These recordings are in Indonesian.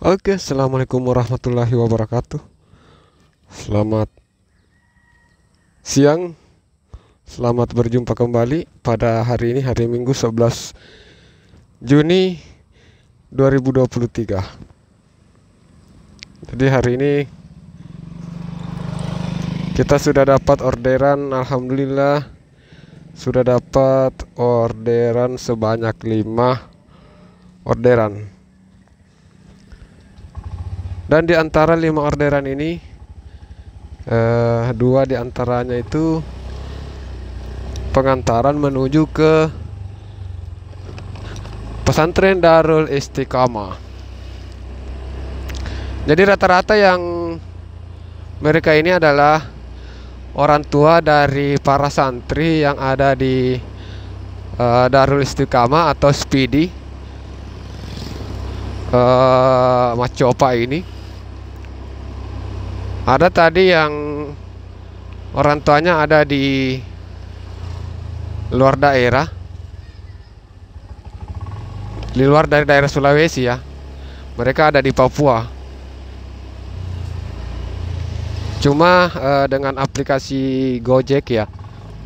Oke, assalamualaikum warahmatullahi wabarakatuh. Selamat siang, selamat berjumpa kembali pada hari ini, hari Minggu 11 Juni 2023. Jadi hari ini kita sudah dapat orderan, alhamdulillah sudah dapat orderan sebanyak 5 orderan. Dan di antara 5 orderan ini, 2 di antaranya itu pengantaran menuju ke pesantren Darul Istiqamah. Jadi rata-rata yang mereka ini adalah orang tua dari para santri yang ada di Darul Istiqamah atau Spidi Macopa ini. Ada tadi yang orang tuanya ada di luar daerah, di luar dari daerah Sulawesi ya. Mereka ada di Papua. Cuma dengan aplikasi Gojek ya,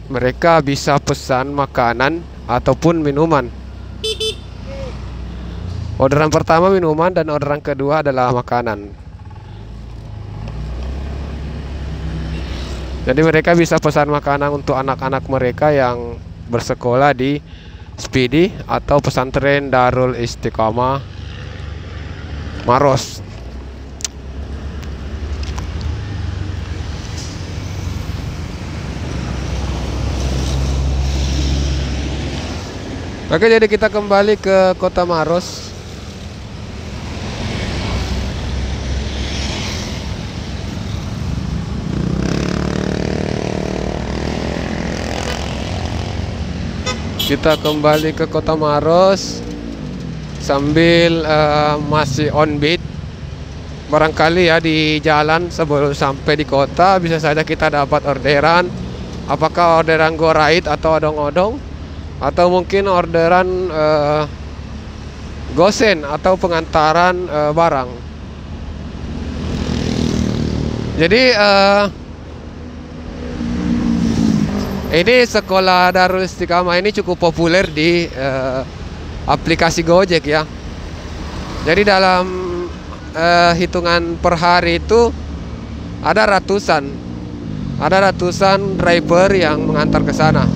mereka bisa pesan makanan ataupun minuman. Orderan pertama minuman dan orderan kedua adalah makanan. Jadi mereka bisa pesan makanan untuk anak-anak mereka yang bersekolah di Spidi atau pesantren Darul Istiqamah Maros. Oke, jadi kita kembali ke kota Maros. Kita kembali ke kota Maros sambil masih on beat. Barangkali ya di jalan sebelum sampai di kota bisa saja kita dapat orderan. Apakah orderan gorait atau odong-odong, atau mungkin orderan gosen atau pengantaran barang. Jadi ini sekolah Darul Istiqamah ini cukup populer di aplikasi Gojek ya. Jadi dalam hitungan per hari itu ada ratusan driver yang mengantar ke sana.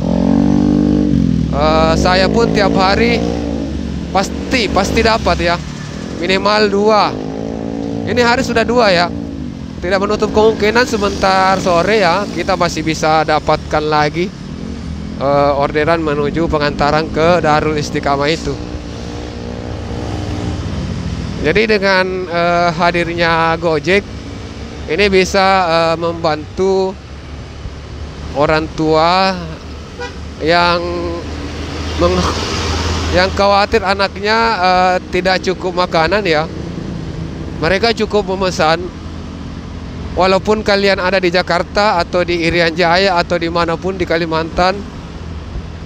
Saya pun tiap hari pasti dapat ya, minimal 2. Ini hari sudah 2 ya. Tidak menutup kemungkinan sebentar sore ya kita masih bisa dapatkan lagi orderan menuju pengantaran ke Darul Istiqamah itu. Jadi dengan hadirnya Gojek ini bisa membantu orang tua yang khawatir anaknya tidak cukup makanan ya. Mereka cukup memesan. Walaupun kalian ada di Jakarta atau di Irian Jaya atau dimanapun di Kalimantan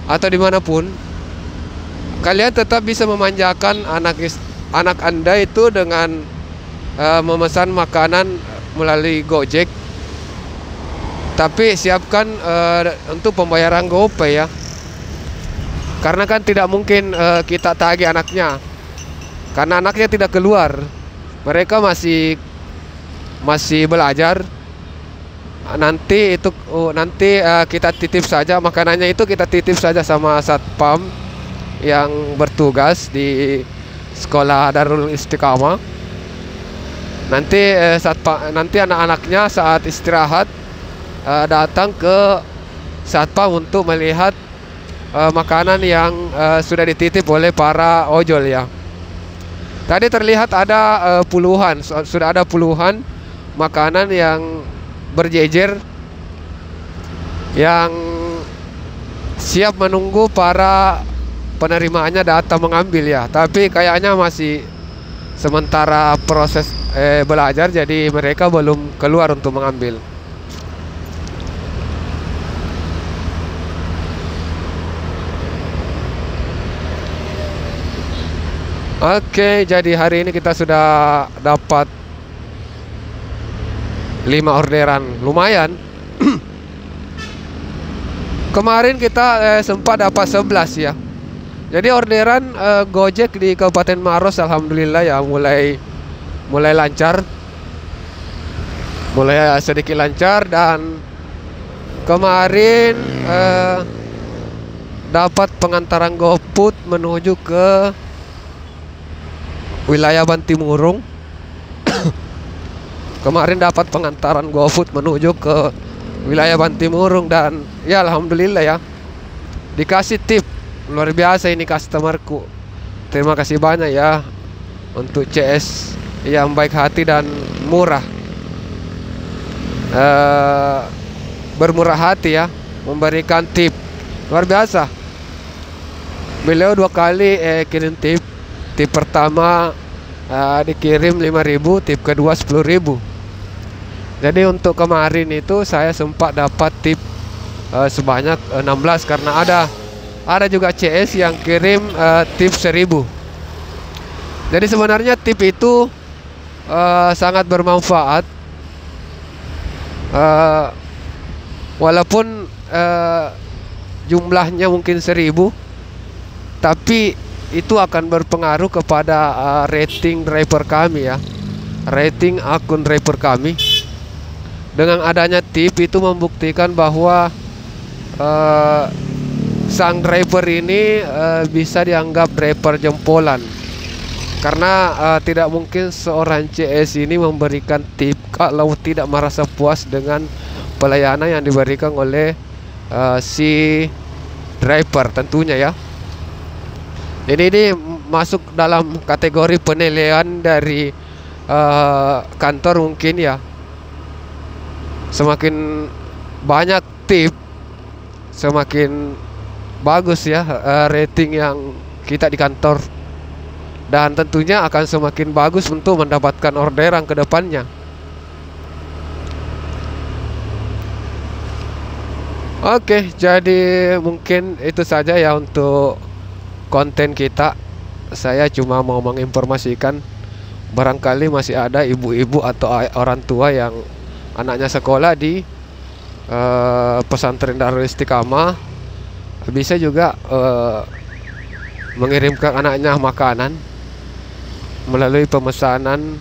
atau dimanapun, kalian tetap bisa memanjakan anak Anda itu dengan memesan makanan melalui Gojek. Tapi siapkan untuk pembayaran GoPay ya, karena kan tidak mungkin kita tagih anaknya, karena anaknya tidak keluar. Mereka masih belajar. Nanti kita titip saja makanannya, itu kita titip saja sama satpam yang bertugas di sekolah Darul Istiqamah. Nanti anak-anaknya saat istirahat datang ke satpam untuk melihat makanan yang sudah dititip oleh para ojol ya. Tadi terlihat ada sudah ada puluhan makanan yang berjejer yang siap menunggu para penerimaannya datang mengambil ya. Tapi kayaknya masih sementara proses belajar, jadi mereka belum keluar untuk mengambil. Oke, jadi hari ini kita sudah dapat 5 orderan, lumayan. Kemarin kita sempat dapat 11 ya. Jadi orderan Gojek di Kabupaten Maros alhamdulillah ya mulai lancar. Mulai sedikit lancar, dan kemarin dapat pengantaran GoFood menuju ke wilayah Bantimurung. Kemarin dapat pengantaran GoFood menuju ke wilayah Bantimurung, dan ya alhamdulillah ya, dikasih tip luar biasa ini customerku. Terima kasih banyak ya untuk CS yang baik hati dan murah, bermurah hati ya, memberikan tip luar biasa. Beliau 2 kali kirim tip. Tip pertama dikirim 5.000, tip kedua 10.000. Jadi untuk kemarin itu saya sempat dapat tip sebanyak 16, karena ada juga CS yang kirim tip 1.000. Jadi sebenarnya tip itu sangat bermanfaat, walaupun jumlahnya mungkin 1.000, tapi itu akan berpengaruh kepada rating driver kami ya, rating akun driver kami. Dengan adanya tip itu membuktikan bahwa sang driver ini bisa dianggap driver jempolan, karena tidak mungkin seorang CS ini memberikan tip kalau tidak merasa puas dengan pelayanan yang diberikan oleh si driver tentunya ya. Jadi ini masuk dalam kategori penilaian dari kantor mungkin ya. Semakin banyak tip, semakin bagus ya rating yang kita di kantor, dan tentunya akan semakin bagus untuk mendapatkan orderan ke depannya. Oke, jadi mungkin itu saja ya untuk konten kita. Saya cuma mau menginformasikan, barangkali masih ada ibu-ibu atau orang tua yang anaknya sekolah di pesantren Darul Istiqamah, bisa juga mengirimkan anaknya makanan melalui pemesanan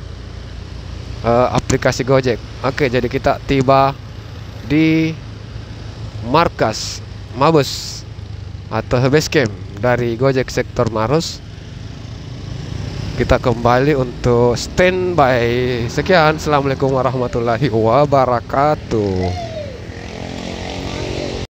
aplikasi Gojek. Oke, jadi kita tiba di markas Mabes atau base camp dari Gojek sektor Maros. Kita kembali untuk standby. Sekian, assalamualaikum warahmatullahi wabarakatuh.